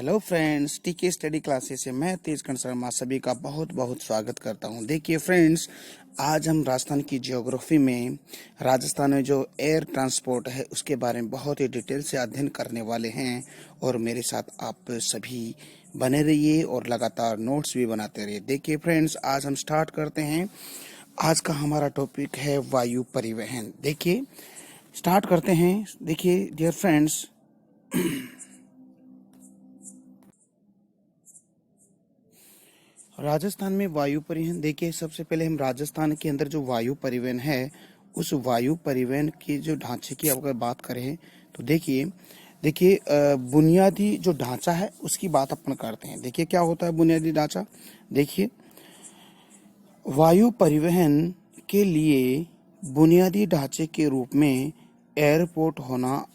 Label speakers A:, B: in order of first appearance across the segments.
A: Hello friends, टीके study classes से मैं तेजकंठ शर्मा सभी का बहुत बहुत स्वागत करता हूं। देखिए फ्रेंड्स, आज हम राजस्थान की ज्योग्राफी में राजस्थान में जो एयर ट्रांसपोर्ट है उसके बारे में बहुत ही डिटेल से अध्ययन करने वाले हैं और मेरे साथ आप सभी बने रहिए और लगातार नोट्स भी बनाते रहिए। देखिए फ्रेंड्स, आज हम स्टार्ट करते हैं। आज का हमारा टॉपिक है वायु परिवहन। देखिए स्टार्ट करते हैं। देखिए डियर फ्रेंड्स, राजस्थान में वायु परिवहन। देखिए सबसे पहले हम राजस्थान के अंदर जो वायु परिवहन है उस वायु परिवहन के जो ढांचे की अगर बात करें तो देखिए बुनियादी जो ढांचा है उसकी बात अपन करते हैं। देखिए क्या होता है बुनियादी ढांचा। देखिए वायु परिवहन के लिए बुनियादी ढांचे के रूप में एयरपोर्ट होना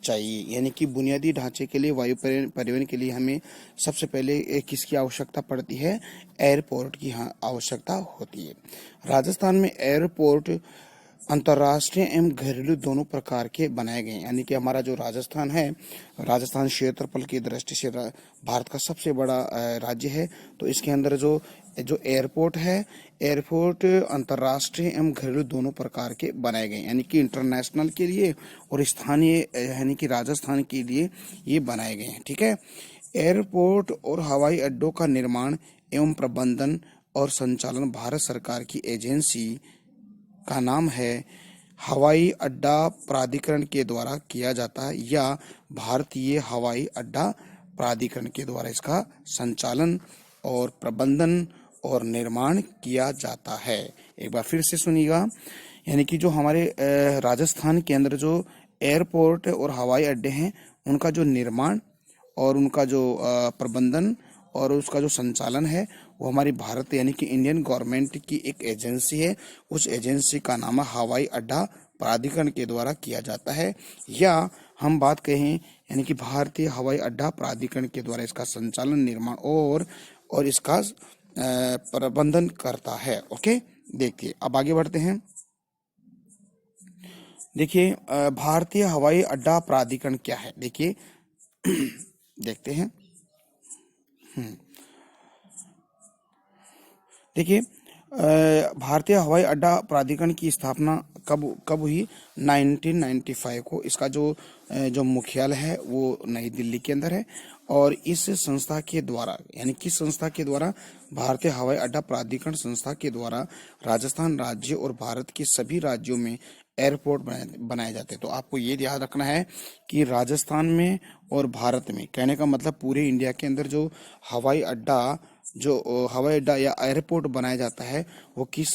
A: चाहिए। यानी कि बुनियादी ढांचे के लिए वायु परिवहन के लिए हमें सबसे पहले किसकी आवश्यकता पड़ती है? एयरपोर्ट की आवश्यकता होती है। राजस्थान में एयरपोर्ट अंतर्राष्ट्रीय एवं घरेलू दोनों प्रकार के बनाए गए हैं। यानी कि हमारा जो राजस्थान है, राजस्थान क्षेत्रफल की दृष्टि से भारत का सबसे बड़ा राज्य है। तो इसके अंदर जो जो एयरपोर्ट है, एयरपोर्ट अंतर्राष्ट्रीय एवं घरेलू दोनों प्रकार के बनाए गए, यानी कि इंटरनेशनल के लिए और स्थानीय यानी कि राजस्थान के लिए ये बनाए गए हैं। ठीक है। एयरपोर्ट और हवाई अड्डों का निर्माण एवं प्रबंधन और संचालन भारत सरकार की एजेंसी का नाम है हवाई अड्डा प्राधिकरण के द्वारा किया जाता है या भारतीय हवाई अड्डा प्राधिकरण के द्वारा इसका संचालन और प्रबंधन और निर्माण किया जाता है। एक बार फिर से सुनिएगा। यानी कि जो हमारे राजस्थान के अंदर जो एयरपोर्ट और हवाई अड्डे हैं उनका जो निर्माण और उनका जो प्रबंधन और उसका जो संचालन है वो हमारी भारत यानी कि इंडियन गवर्नमेंट की एक एजेंसी है। उस एजेंसी का नाम हवाई अड्डा प्राधिकरण के द्वारा किया जाता है, या हम बात कहें यानी कि भारतीय हवाई अड्डा प्राधिकरण के द्वारा इसका संचालन, निर्माण और इसका प्रबंधन करता है। ओके, देखिए अब आगे बढ़ते हैं। देखिए भारतीय हवाई अड्डा प्राधिकरण क्या है? देखिए देखते हैं। देखिए भारतीय हवाई अड्डा प्राधिकरण की स्थापना कब हुई? 1995 को। इसका जो मुख्यालय है वो नई दिल्ली के अंदर है और इस संस्था के द्वारा, यानी किस संस्था के द्वारा? भारतीय हवाई अड्डा प्राधिकरण संस्था के द्वारा राजस्थान राज्य और भारत के सभी राज्यों में एयरपोर्ट बनाए जाते हैं। तो आपको ये याद रखना है कि राजस्थान में और भारत में, कहने का मतलब पूरे इंडिया के अंदर जो हवाई अड्डा या एयरपोर्ट बनाया जाता है वो किस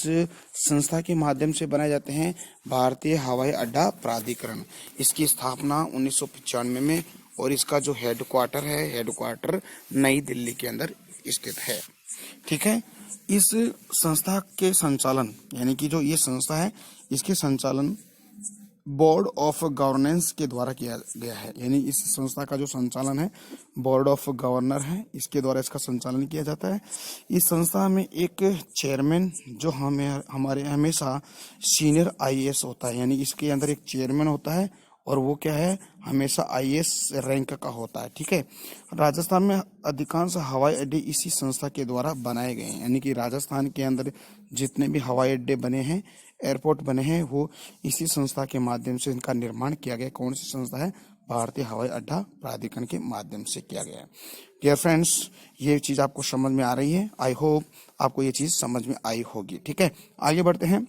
A: संस्था के माध्यम से बनाए जाते हैं? भारतीय हवाई अड्डा प्राधिकरण। इसकी स्थापना 1995 में और इसका जो हेडक्वार्टर नई दिल्ली के अंदर स्थित है। ठीक है। इस संस्था के संचालन, यानी कि जो ये संस्था है इसके संचालन बोर्ड ऑफ गवर्नेंस के द्वारा किया गया है। यानी इस संस्था का जो संचालन है बोर्ड ऑफ गवर्नर है, इसके द्वारा इसका संचालन किया जाता है। इस संस्था में एक चेयरमैन जो हमारे हमेशा सीनियर आईएएस होता है, यानी इसके अंदर एक चेयरमैन होता है और वो क्या है? हमेशा आईएएस रैंक का होता है। ठीक है। राजस्थान में अधिकांश हवाई अड्डे इसी संस्था के द्वारा बनाए गए हैं। यानी कि राजस्थान के अंदर जितने भी हवाई अड्डे बने हैं, एयरपोर्ट बने हैं, वो इसी संस्था के माध्यम से इनका निर्माण किया गया। कौन सी संस्था है? भारतीय हवाई अड्डा प्राधिकरण के माध्यम से किया गया है। डियर फ्रेंड्स, ये चीज आपको समझ में आ रही है। आई होप आपको ये चीज समझ में आई होगी। ठीक है, आगे बढ़ते हैं।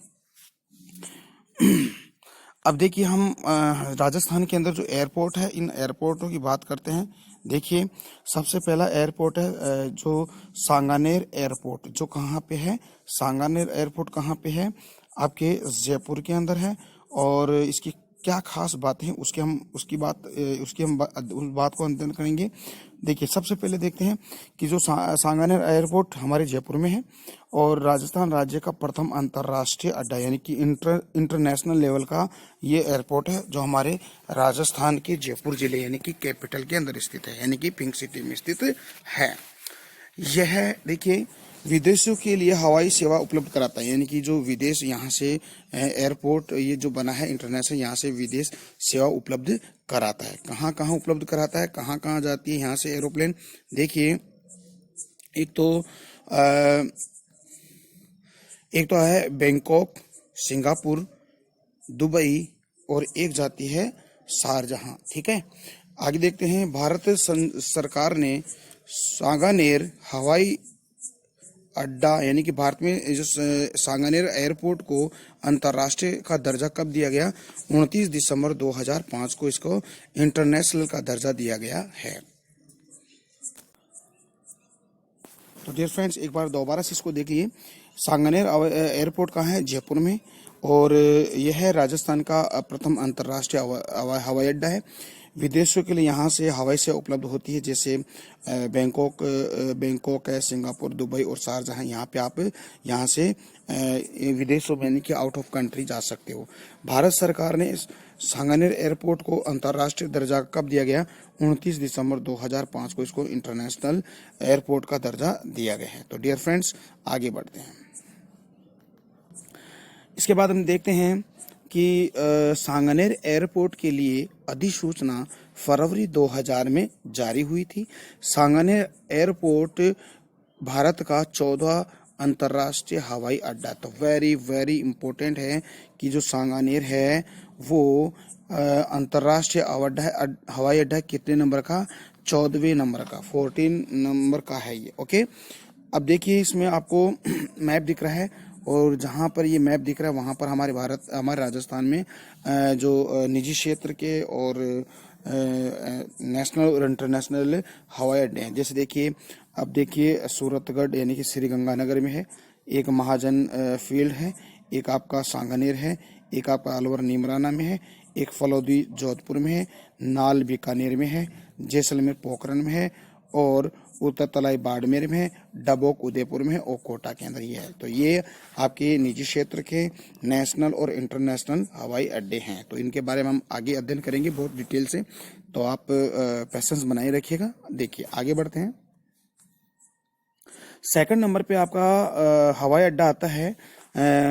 A: अब देखिए हम राजस्थान के अंदर जो एयरपोर्ट है, इन एयरपोर्टों की बात करते हैं। देखिए सबसे पहला एयरपोर्ट है जो सांगानेर एयरपोर्ट, जो कहाँ पे है? सांगानेर एयरपोर्ट कहाँ पे है? आपके जयपुर के अंदर है। और इसकी क्या खास बात है उस बात को अध्ययन करेंगे। देखिए सबसे पहले देखते हैं कि जो सांगानेर एयरपोर्ट हमारे जयपुर में है और राजस्थान राज्य का प्रथम अंतर्राष्ट्रीय अड्डा, यानी कि इंटरनेशनल लेवल का ये एयरपोर्ट है जो हमारे राजस्थान के जयपुर जिले यानी कि कैपिटल के अंदर स्थित है, यानी कि पिंक सिटी में स्थित है। यह देखिए विदेशों के लिए हवाई सेवा उपलब्ध कराता है, यानी कि जो विदेश यहाँ से एयरपोर्ट ये जो बना है इंटरनेशनल, यहाँ से विदेश सेवा उपलब्ध कराता है। कहाँ कहाँ उपलब्ध कराता है, कहाँ कहाँ जाती है यहाँ से एरोप्लेन? देखिए, एक तो एक तो है बैंकॉक, सिंगापुर, दुबई, और एक जाती है शारजहां। ठीक है, आगे देखते हैं। भारत सरकार ने सांगानेर हवाई अड्डा, यानी कि भारत में जो सांगानेर एयरपोर्ट को अंतर्राष्ट्रीय का दर्जा कब दिया गया? 29 दिसंबर 2005 को इसको इंटरनेशनल का दर्जा दिया गया है। तो डियर फ्रेंड्स, एक बार दोबारा से इसको देखिए। सांगानेर एयरपोर्ट कहाँ है? जयपुर में, और यह है राजस्थान का प्रथम अंतर्राष्ट्रीय हवाई अड्डा है। विदेशों के लिए यहाँ से हवाई सेवा उपलब्ध होती है, जैसे बैंकॉक है, सिंगापुर, दुबई और शारजाह। यहाँ पे आप यहाँ से विदेशों में, यानी कि आउट ऑफ कंट्री जा सकते हो। भारत सरकार ने सांगानेर एयरपोर्ट को अंतर्राष्ट्रीय दर्जा कब दिया गया? 29 दिसंबर 2005 को इसको इंटरनेशनल एयरपोर्ट का दर्जा दिया गया है। तो डियर फ्रेंड्स, आगे बढ़ते हैं। इसके बाद हम देखते हैं कि सांगानेर एयरपोर्ट के लिए अधिसूचना फरवरी 2000 में जारी हुई थी। सांगानेर एयरपोर्ट भारत का 14वां अंतर्राष्ट्रीय हवाई अड्डा। तो वेरी वेरी इंपॉर्टेंट है कि जो सांगानेर है वो अंतर्राष्ट्रीय हवाई अड्डा कितने नंबर का? 14वें नंबर का, 14 नंबर का है ये। ओके, अब देखिए, इसमें आपको मैप दिख रहा है, और जहाँ पर ये मैप दिख रहा है वहाँ पर हमारे राजस्थान में जो निजी क्षेत्र के और नेशनल और इंटरनेशनल हवाई अड्डे हैं। जैसे देखिए, अब देखिए, सूरतगढ़ यानी कि श्री गंगानगर में है, एक महाजन फील्ड है, एक आपका सांगानेर है, एक आपका अलवर नीमराना में है, एक फलौदी जोधपुर में है, नाल बीकानेर में है, जैसलमेर पोखरण में है, और उत्तर तलाई बाड़मेर में है, डबोक उदयपुर में है, और कोटा के अंदर ये है। तो ये आपके निजी क्षेत्र के नेशनल और इंटरनेशनल हवाई अड्डे हैं। तो इनके बारे में हम आगे अध्ययन करेंगे बहुत डिटेल से, तो आप पैसेंस बनाए रखिएगा। देखिए, आगे बढ़ते हैं। सेकंड नंबर पे आपका हवाई अड्डा आता है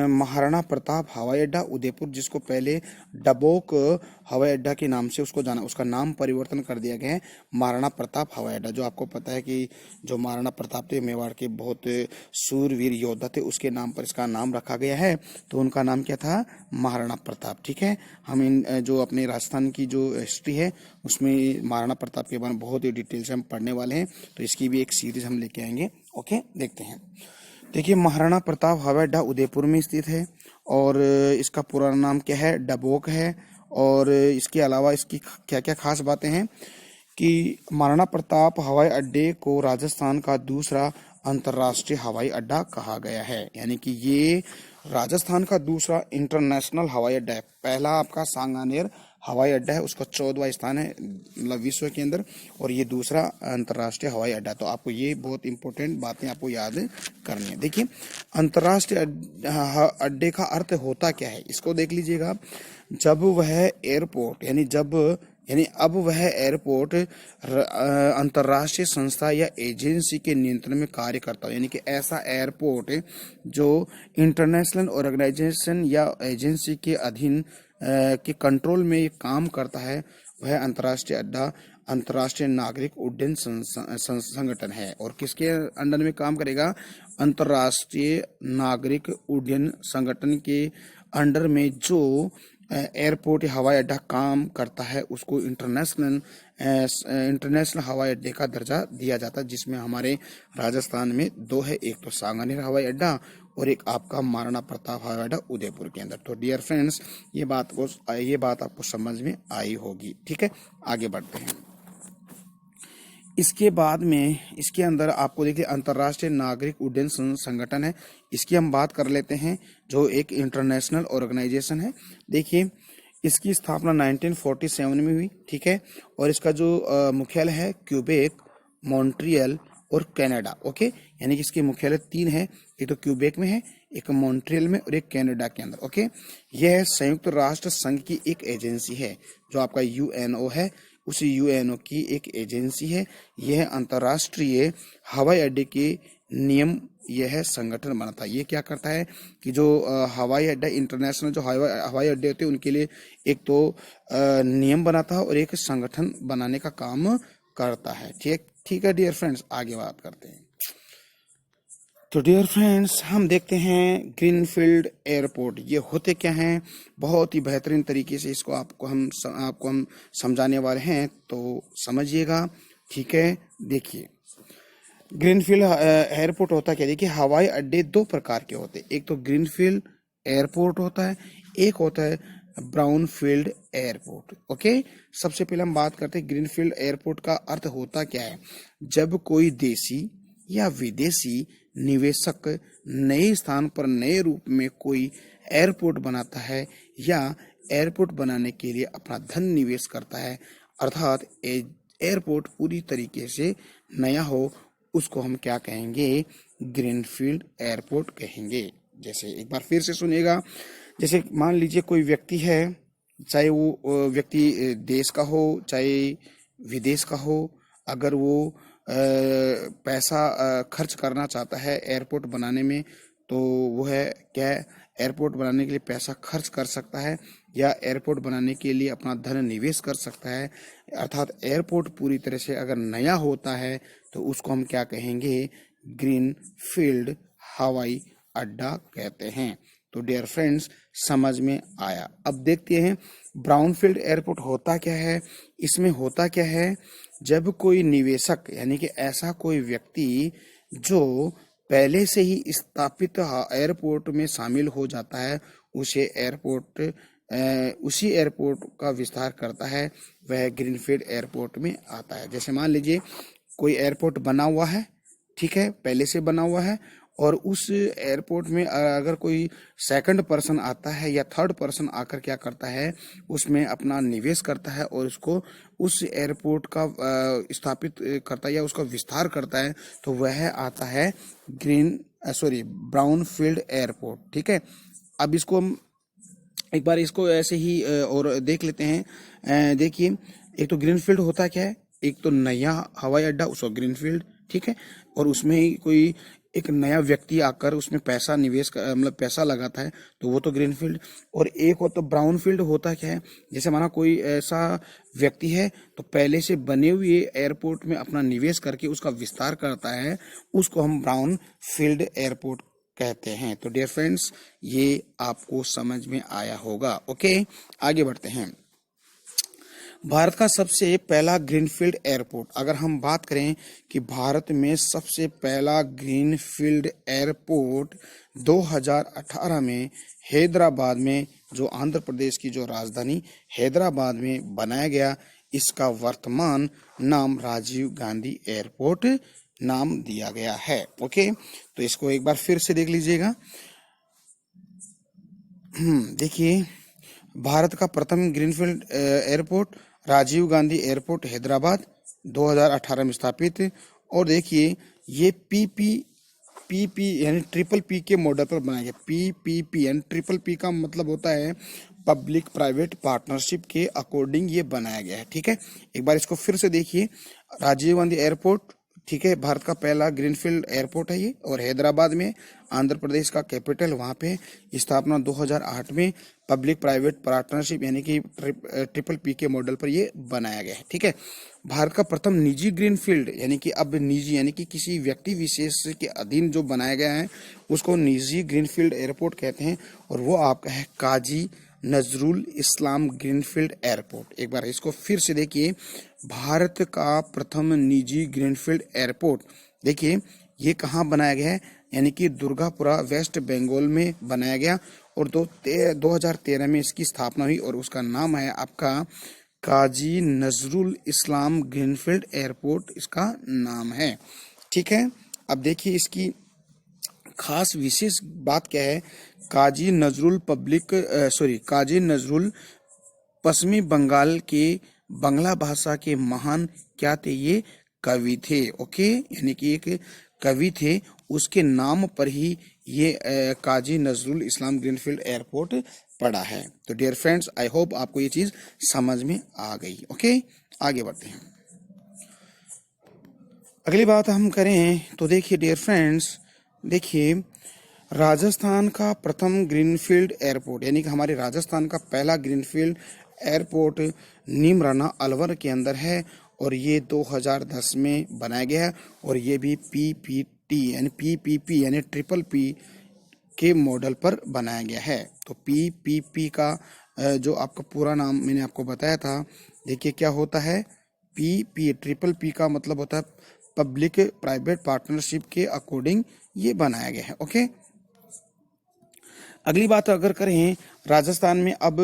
A: महाराणा प्रताप हवाई अड्डा उदयपुर, जिसको पहले डबोक हवाई अड्डा के नाम से उसका नाम परिवर्तन कर दिया गया है महाराणा प्रताप हवाई अड्डा। जो आपको पता है कि जो महाराणा प्रताप थे, मेवाड़ के बहुत सूरवीर योद्धा थे, उसके नाम पर इसका नाम रखा गया है। तो उनका नाम क्या था? महाराणा प्रताप। ठीक है, हम इन जो अपने राजस्थान की जो हिस्ट्री है उसमें महाराणा प्रताप के बारे में बहुत ही डिटेल से हम पढ़ने वाले हैं, तो इसकी भी एक सीरीज हम लेके आएंगे। ओके, देखते हैं। देखिए, महाराणा प्रताप हवाई अड्डा उदयपुर में स्थित है, और इसका पूरा नाम क्या है? डबोक है। और इसके अलावा इसकी क्या क्या खास बातें हैं कि महाराणा प्रताप हवाई अड्डे को राजस्थान का दूसरा अंतर्राष्ट्रीय हवाई अड्डा कहा गया है, यानी कि ये राजस्थान का दूसरा इंटरनेशनल हवाई अड्डा है। पहला आपका सांगानेर हवाई अड्डा है, उसका 14वां स्थान है मतलब विश्व के अंदर, और ये दूसरा अंतर्राष्ट्रीय हवाई अड्डा। तो आपको ये बहुत इंपॉर्टेंट बातें आपको याद करनी है। देखिए, अंतर्राष्ट्रीय अड्डे का अर्थ होता क्या है, इसको देख लीजिएगा। जब वह एयरपोर्ट अब वह एयरपोर्ट अंतर्राष्ट्रीय संस्था या एजेंसी के नियंत्रण में कार्य करता है, यानी कि ऐसा एयरपोर्ट जो इंटरनेशनल ऑर्गेनाइजेशन या एजेंसी के अधीन के कंट्रोल में ये काम करता है, वह अंतर्राष्ट्रीय अड्डा अंतर्राष्ट्रीय नागरिक उड्डयन संगठन है। और किसके अंडर में काम करेगा? अंतर्राष्ट्रीय नागरिक उड्डयन संगठन के अंडर में जो एयरपोर्ट या हवाई अड्डा काम करता है उसको इंटरनेशनल हवाई अड्डे का दर्जा दिया जाता है, जिसमें हमारे राजस्थान में दो है, एक तो सांगानेर हवाई अड्डा और एक आपका महाराणा प्रताप हवाई अड्डा उदयपुर के अंदर। तो डियर फ्रेंड्स, ये बात आपको समझ में आई होगी। ठीक है, आगे बढ़ते हैं। इसके बाद में इसके अंदर आपको देखिए अंतर्राष्ट्रीय नागरिक उड्डयन संगठन है, इसकी हम बात कर लेते हैं, जो एक इंटरनेशनल ऑर्गेनाइजेशन है। देखिए, इसकी स्थापना 1947 में हुई। ठीक है, और इसका जो मुख्यालय है क्यूबेक, मॉन्ट्रियल और कनाडा। ओके, यानी कि इसके मुख्यालय 3 है, एक तो क्यूबेक में है, एक मॉन्ट्रियल में और एक कनाडा के अंदर। ओके, यह संयुक्त राष्ट्र संघ की एक एजेंसी है, जो आपका यूएनओ है, उसी यूएनओ की एक एजेंसी है। यह अंतर्राष्ट्रीय हवाई अड्डे के नियम यह है संगठन बनाता है। ये क्या करता है कि जो हवाई अड्डा इंटरनेशनल जो हवाई अड्डे होते हैं उनके लिए एक तो नियम बनाता है और एक संगठन बनाने का काम करता है। ठीक ठीक है डियर फ्रेंड्स, आगे बात करते हैं। तो डियर फ्रेंड्स, हम देखते हैं ग्रीनफील्ड एयरपोर्ट ये होते क्या हैं। बहुत ही बेहतरीन तरीके से इसको आपको हम समझाने वाले हैं, तो समझिएगा। ठीक है, देखिए ग्रीनफील्ड एयरपोर्ट होता क्या। देखिए हवाई अड्डे दो प्रकार के होते हैं, एक तो ग्रीनफील्ड एयरपोर्ट होता है, एक होता है ब्राउनफील्ड एयरपोर्ट। ओके, सबसे पहले हम बात करते हैं ग्रीनफील्ड एयरपोर्ट का अर्थ होता क्या है। जब कोई देसी या विदेशी निवेशक नए स्थान पर नए रूप में कोई एयरपोर्ट बनाता है या एयरपोर्ट बनाने के लिए अपना धन निवेश करता है, अर्थात एयरपोर्ट पूरी तरीके से नया हो, उसको हम क्या कहेंगे, ग्रीनफील्ड एयरपोर्ट कहेंगे। जैसे एक बार फिर से सुनिएगा, जैसे मान लीजिए कोई व्यक्ति है, चाहे वो व्यक्ति देश का हो चाहे विदेश का हो, अगर वो पैसा खर्च करना चाहता है एयरपोर्ट बनाने में, तो वो है क्या है, एयरपोर्ट बनाने के लिए पैसा खर्च कर सकता है या एयरपोर्ट बनाने के लिए अपना धन निवेश कर सकता है। अर्थात एयरपोर्ट पूरी तरह से अगर नया होता है तो उसको हम क्या कहेंगे, ग्रीन फील्ड हवाई अड्डा कहते हैं। तो डियर फ्रेंड्स, समझ में आया। अब देखते हैं ब्राउनफील्ड एयरपोर्ट होता क्या है। इसमें होता क्या है, जब कोई निवेशक यानी कि ऐसा कोई व्यक्ति जो पहले से ही स्थापित एयरपोर्ट में शामिल हो जाता है, उसी एयरपोर्ट का विस्तार करता है, वह ग्रीनफील्ड एयरपोर्ट में आता है। जैसे मान लीजिए कोई एयरपोर्ट बना हुआ है, ठीक है, पहले से बना हुआ है, और उस एयरपोर्ट में अगर कोई सेकंड पर्सन आता है या थर्ड पर्सन आकर क्या करता है, उसमें अपना निवेश करता है और उसको उस एयरपोर्ट का स्थापित करता है या उसका विस्तार करता है, तो वह आता है ब्राउनफील्ड एयरपोर्ट। ठीक है, अब इसको हम एक बार इसको ऐसे ही और देख लेते हैं। देखिए एक तो ग्रीनफील्ड होता क्या है, एक तो नया हवाई अड्डा उसको ग्रीनफील्ड, ठीक है, और उसमें ही कोई एक नया व्यक्ति आकर उसमें पैसा निवेश मतलब पैसा लगाता है, तो वो तो ग्रीनफील्ड। और एक हो तो ब्राउनफील्ड होता क्या है, जैसे माना कोई ऐसा व्यक्ति है तो पहले से बने हुए एयरपोर्ट में अपना निवेश करके उसका विस्तार करता है, उसको हम ब्राउनफील्ड एयरपोर्ट कहते हैं। तो डियर फ्रेंड्स, ये आपको समझ में आया होगा। ओके, आगे बढ़ते हैं। भारत का सबसे पहला ग्रीनफील्ड एयरपोर्ट, अगर हम बात करें कि भारत में सबसे पहला ग्रीनफील्ड एयरपोर्ट 2018 में हैदराबाद में, जो आंध्र प्रदेश की जो राजधानी हैदराबाद में बनाया गया, इसका वर्तमान नाम राजीव गांधी एयरपोर्ट नाम दिया गया है। ओके, तो इसको एक बार फिर से देख लीजिएगा। देखिए भारत का प्रथम greenfield airport Rajiv Gandhi airport Hyderabad 2018 में स्थापित। और देखिए ये पीपी यानी ट्रिपल पी के मॉडल पर बनाया गया। पीपीपी यानी ट्रिपल पी का मतलब होता है पब्लिक प्राइवेट पार्टनरशिप के अकॉर्डिंग ये बनाया गया है। ठीक है, एक बार इसको फिर से देखिए, राजीव गांधी एयरपोर्ट, ठीक है, भारत का पहला ग्रीनफील्ड एयरपोर्ट है ये, और हैदराबाद में आंध्र प्रदेश का कैपिटल, वहाँ पे स्थापना 2008 में पब्लिक प्राइवेट पार्टनरशिप यानी कि ट्रिपल पी के मॉडल पर ये बनाया गया है। ठीक है, भारत का प्रथम निजी ग्रीनफील्ड यानी कि अब निजी यानी कि किसी व्यक्ति विशेष के अधीन जो बनाया गया है उसको निजी ग्रीनफील्ड एयरपोर्ट कहते हैं, और वो आपका है काजी नजरुल इस्लाम ग्रीनफील्ड एयरपोर्ट। एक बार इसको फिर से देखिए, भारत का प्रथम निजी ग्रीनफील्ड एयरपोर्ट, देखिए ये कहाँ बनाया गया है, यानी कि दुर्गापुरा वेस्ट बंगाल में बनाया गया, और 2013 में इसकी स्थापना हुई, और उसका नाम है आपका काजी नजरुल इस्लाम ग्रीनफील्ड एयरपोर्ट, इसका नाम है। ठीक है, अब देखिए इसकी खास विशेष बात क्या है। काजी नजरुल पश्चिमी बंगाल के बांग्ला भाषा के महान क्या थे, ये कवि थे। ओके, यानी कि एक कवि थे, उसके नाम पर ही ये काजी नजरुल इस्लाम ग्रीनफील्ड एयरपोर्ट पड़ा है। तो डियर फ्रेंड्स, आई होप आपको ये चीज समझ में आ गई। ओके, आगे बढ़ते हैं। अगली बात हम करें तो देखिए डियर फ्रेंड्स, देखिए राजस्थान का प्रथम ग्रीनफील्ड एयरपोर्ट, यानी कि हमारे राजस्थान का पहला ग्रीनफील्ड एयरपोर्ट नीमराना अलवर के अंदर है और ये 2010 में बनाया गया है और ये भी पीपीटी यानी पीपीपी यानी ट्रिपल पी के मॉडल पर बनाया गया है। तो पीपीपी का जो आपका पूरा नाम मैंने आपको बताया था, देखिए क्या होता है। पीपी ट्रिपल पी का मतलब होता है पब्लिक प्राइवेट पार्टनरशिप के अकॉर्डिंग ये बनाया गया है। ओके, अगली बात अगर करें, राजस्थान में अब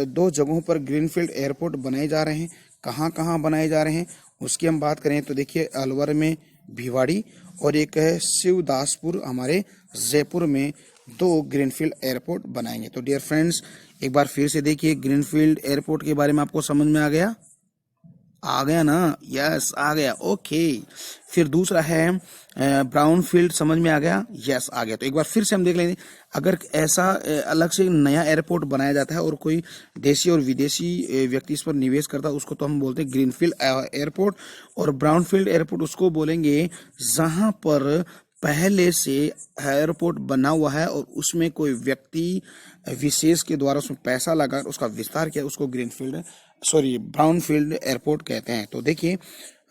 A: दो जगहों पर ग्रीनफील्ड एयरपोर्ट बनाए जा रहे हैं। कहाँ कहाँ बनाए जा रहे हैं उसकी हम बात करें तो देखिए अलवर में भिवाड़ी और एक है शिवदासपुर हमारे जयपुर में दो ग्रीनफील्ड एयरपोर्ट बनाएंगे। तो डियर फ्रेंड्स, एक बार फिर से देखिए ग्रीनफील्ड एयरपोर्ट के बारे में आपको समझ में आ गया ना? यस आ गया। ओके, फिर दूसरा है ब्राउन फील्ड, समझ में आ गया? यस आ गया। तो एक बार फिर से हम देख लेंगे, अगर ऐसा अलग से नया एयरपोर्ट बनाया जाता है और कोई देशी और विदेशी व्यक्ति इस पर निवेश करता है, उसको तो हम बोलते हैं ग्रीनफील्ड एयरपोर्ट। और ब्राउन फील्ड एयरपोर्ट उसको बोलेंगे जहां पर पहले से एयरपोर्ट बना हुआ है और उसमें कोई व्यक्ति विशेष के द्वारा उसमें पैसा लगा उसका विस्तार किया, उसको ब्राउन फील्ड एयरपोर्ट कहते हैं। तो देखिए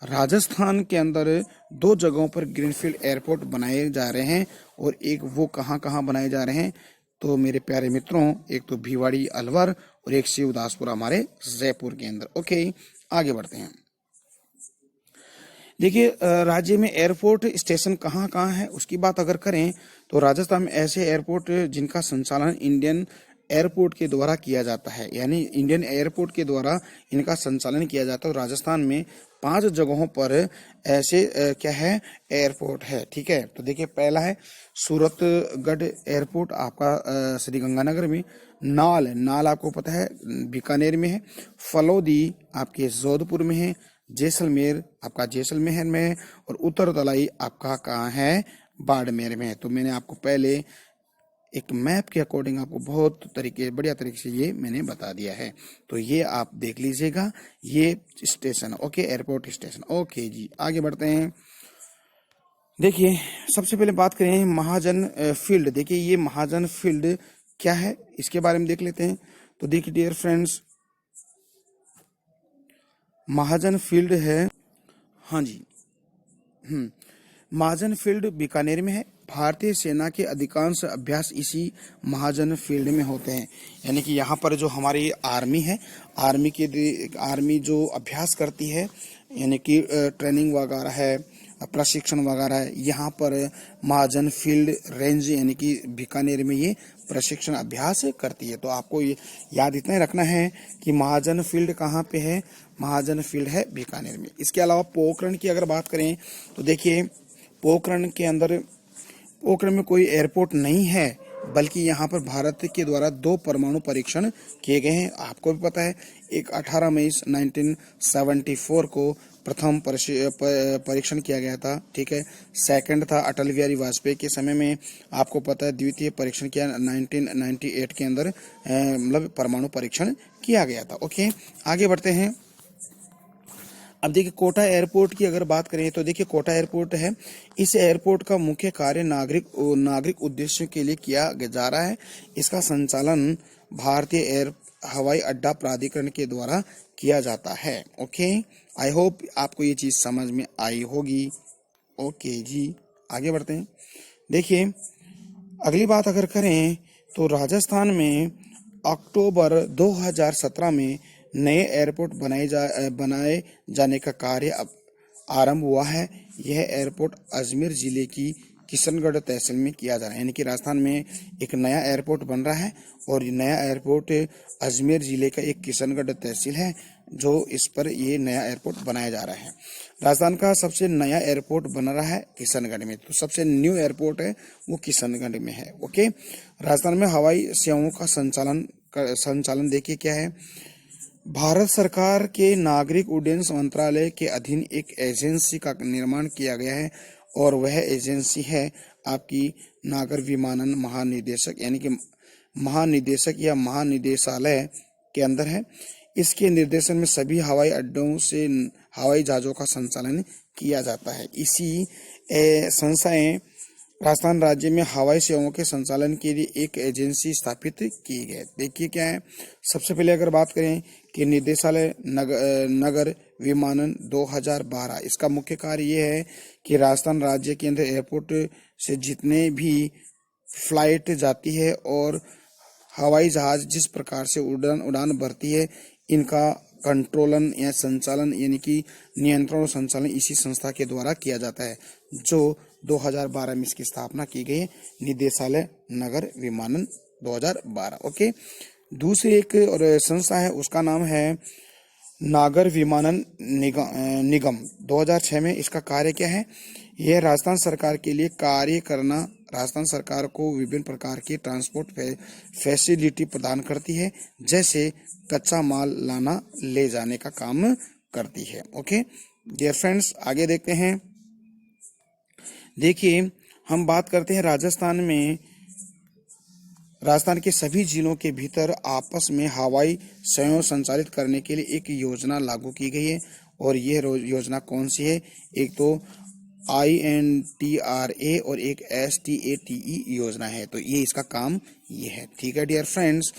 A: राजस्थान के अंदर दो जगहों पर ग्रीनफील्ड एयरपोर्ट बनाए जा रहे हैं और एक वो कहाँ कहाँ बनाए जा रहे हैं तो मेरे प्यारे मित्रों, एक तो भिवाड़ी अलवर और एक शिवदासपुर हमारे जयपुर के अंदर। ओके, आगे बढ़ते हैं। देखिए राज्य में एयरपोर्ट स्टेशन कहाँ कहाँ है उसकी बात अगर करें तो राजस्थान में ऐसे एयरपोर्ट जिनका संचालन इंडियन एयरपोर्ट के द्वारा किया जाता है, यानी इंडियन एयरपोर्ट के द्वारा इनका संचालन किया जाता है। और राजस्थान में 5 जगहों पर ऐसे क्या है एयरपोर्ट है। ठीक है, तो देखिए पहला है सूरतगढ़ एयरपोर्ट आपका श्री गंगानगर में, नाल आपको पता है बीकानेर में है, फलौदी आपके जोधपुर में है, जैसलमेर आपका जैसलमेर में है और उत्तर तलाई आपका कहाँ है बाड़मेर में है। तो मैंने आपको पहले एक मैप के अकॉर्डिंग आपको बहुत बढ़िया तरीके से ये मैंने बता दिया है, तो ये आप देख लीजिएगा ये station. Okay, airport station. Okay जी, आगे बढ़ते हैं। देखिए सबसे पहले बात करें महाजन फील्ड। देखिए ये महाजन फील्ड क्या है इसके बारे में देख लेते हैं। तो देखिए डियर फ्रेंड्स, महाजन फील्ड है, हाँ जी, महाजन फील्ड बीकानेर में है। भारतीय सेना के अधिकांश अभ्यास इसी महाजन फील्ड में होते हैं, यानी कि यहाँ पर जो हमारी आर्मी है, आर्मी जो अभ्यास करती है यानी कि ट्रेनिंग वगैरह है, प्रशिक्षण वगैरह है, यहाँ पर महाजन फील्ड रेंज यानी कि बीकानेर में ये प्रशिक्षण अभ्यास करती है। तो आपको ये याद इतना ही रखना है कि महाजन फील्ड कहाँ पे है, महाजन फील्ड है बीकानेर में। इसके अलावा पोखरण की अगर बात करें तो देखिए पोखरण में कोई एयरपोर्ट नहीं है, बल्कि यहाँ पर भारत के द्वारा 2 परमाणु परीक्षण किए गए हैं। आपको भी पता है एक 18 मई 1974 को प्रथम परीक्षण किया गया था। ठीक है, सेकंड था अटल बिहारी वाजपेयी के समय में, आपको पता है द्वितीय परीक्षण किया 1998 के अंदर मतलब परमाणु परीक्षण किया गया था। ओके, आगे बढ़ते हैं। अब देखिए कोटा एयरपोर्ट की अगर बात करें तो देखिए कोटा एयरपोर्ट है, इस एयरपोर्ट का मुख्य कार्य नागरिक उद्देश्य के लिए किया जा रहा है। इसका संचालन भारतीय हवाई अड्डा प्राधिकरण के द्वारा किया जाता है। ओके, आई होप आपको ये चीज समझ में आई होगी। ओके जी, आगे बढ़ते हैं। देखिए अगली बात अगर करें तो राजस्थान में अक्टूबर 2017 में नए एयरपोर्ट बनाए जाने का कार्य अब आरंभ हुआ है। यह एयरपोर्ट अजमेर जिले की किशनगढ़ तहसील में किया जा रहा है, यानी कि राजस्थान में एक नया एयरपोर्ट बन रहा है और नया एयरपोर्ट अजमेर जिले का एक किशनगढ़ तहसील है जो इस पर ये नया एयरपोर्ट बनाया जा रहा है। राजस्थान का सबसे नया एयरपोर्ट बन रहा है किशनगढ़ में, तो सबसे न्यू एयरपोर्ट है वो किशनगढ़ में है। ओके, राजस्थान में हवाई सेवाओं का संचालन देखिए क्या है। भारत सरकार के नागरिक उड्डयन मंत्रालय के अधीन एक एजेंसी का निर्माण किया गया है और वह एजेंसी है आपकी नागर विमानन महानिदेशक, यानी कि महानिदेशक या महानिदेशालय के अंदर है। इसके निर्देशन में सभी हवाई अड्डों से हवाई जहाजों का संचालन किया जाता है। इसी संस्थाएं राजस्थान राज्य में हवाई सेवाओं के संचालन के लिए एक एजेंसी स्थापित की गई। देखिए क्या है, सबसे पहले अगर बात करें कि निर्देशालय नगर विमानन 2012, इसका मुख्य कार्य ये है कि राजस्थान राज्य के अंदर एयरपोर्ट से जितने भी फ्लाइट जाती है और हवाई जहाज जिस प्रकार से उड़ान भरती है, इनका कंट्रोलन या संचालन यानी कि नियंत्रण और संचालन इसी संस्था के द्वारा किया जाता है, जो 2012 में इसकी स्थापना की गई है, निर्देशालय नगर विमानन 2012। ओके, दूसरी एक और संस्था है, उसका नाम है नागर विमानन निगम 2006 में। इसका कार्य क्या है, यह राजस्थान सरकार के लिए कार्य करना, राजस्थान सरकार को विभिन्न प्रकार की ट्रांसपोर्ट फैसिलिटी प्रदान करती है, जैसे कच्चा माल लाना ले जाने का काम करती है। ओके डियर फ्रेंड्स, आगे देखते हैं। देखिए, हम बात करते हैं राजस्थान में, राजस्थान के सभी जिलों के भीतर आपस में हवाई सेवाएं संचालित करने के लिए एक योजना लागू की गई है। और यह योजना कौन सी है, एक तो INTRA और एक STATE योजना है। तो ये इसका काम ये है। ठीक है डियर फ्रेंड्स,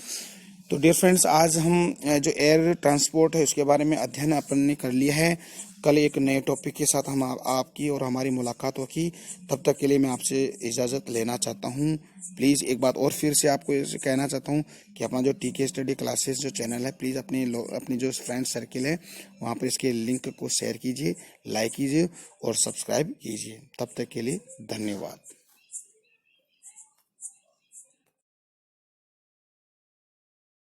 A: तो डियर फ्रेंड्स, आज हम जो एयर ट्रांसपोर्ट है उसके बारे में अध्ययन अपन ने कर लिया है। कल एक नए टॉपिक के साथ हम आपकी और हमारी मुलाकात होगी। तब तक के लिए मैं आपसे इजाज़त लेना चाहता हूँ। प्लीज़ एक बात और फिर से आपको कहना चाहता हूँ कि अपना जो TK स्टडी क्लासेस जो चैनल है, प्लीज़ अपनी जो फ्रेंड सर्किल है वहाँ पर इसके लिंक को शेयर कीजिए, लाइक कीजिए और सब्सक्राइब कीजिए। तब तक के लिए धन्यवाद।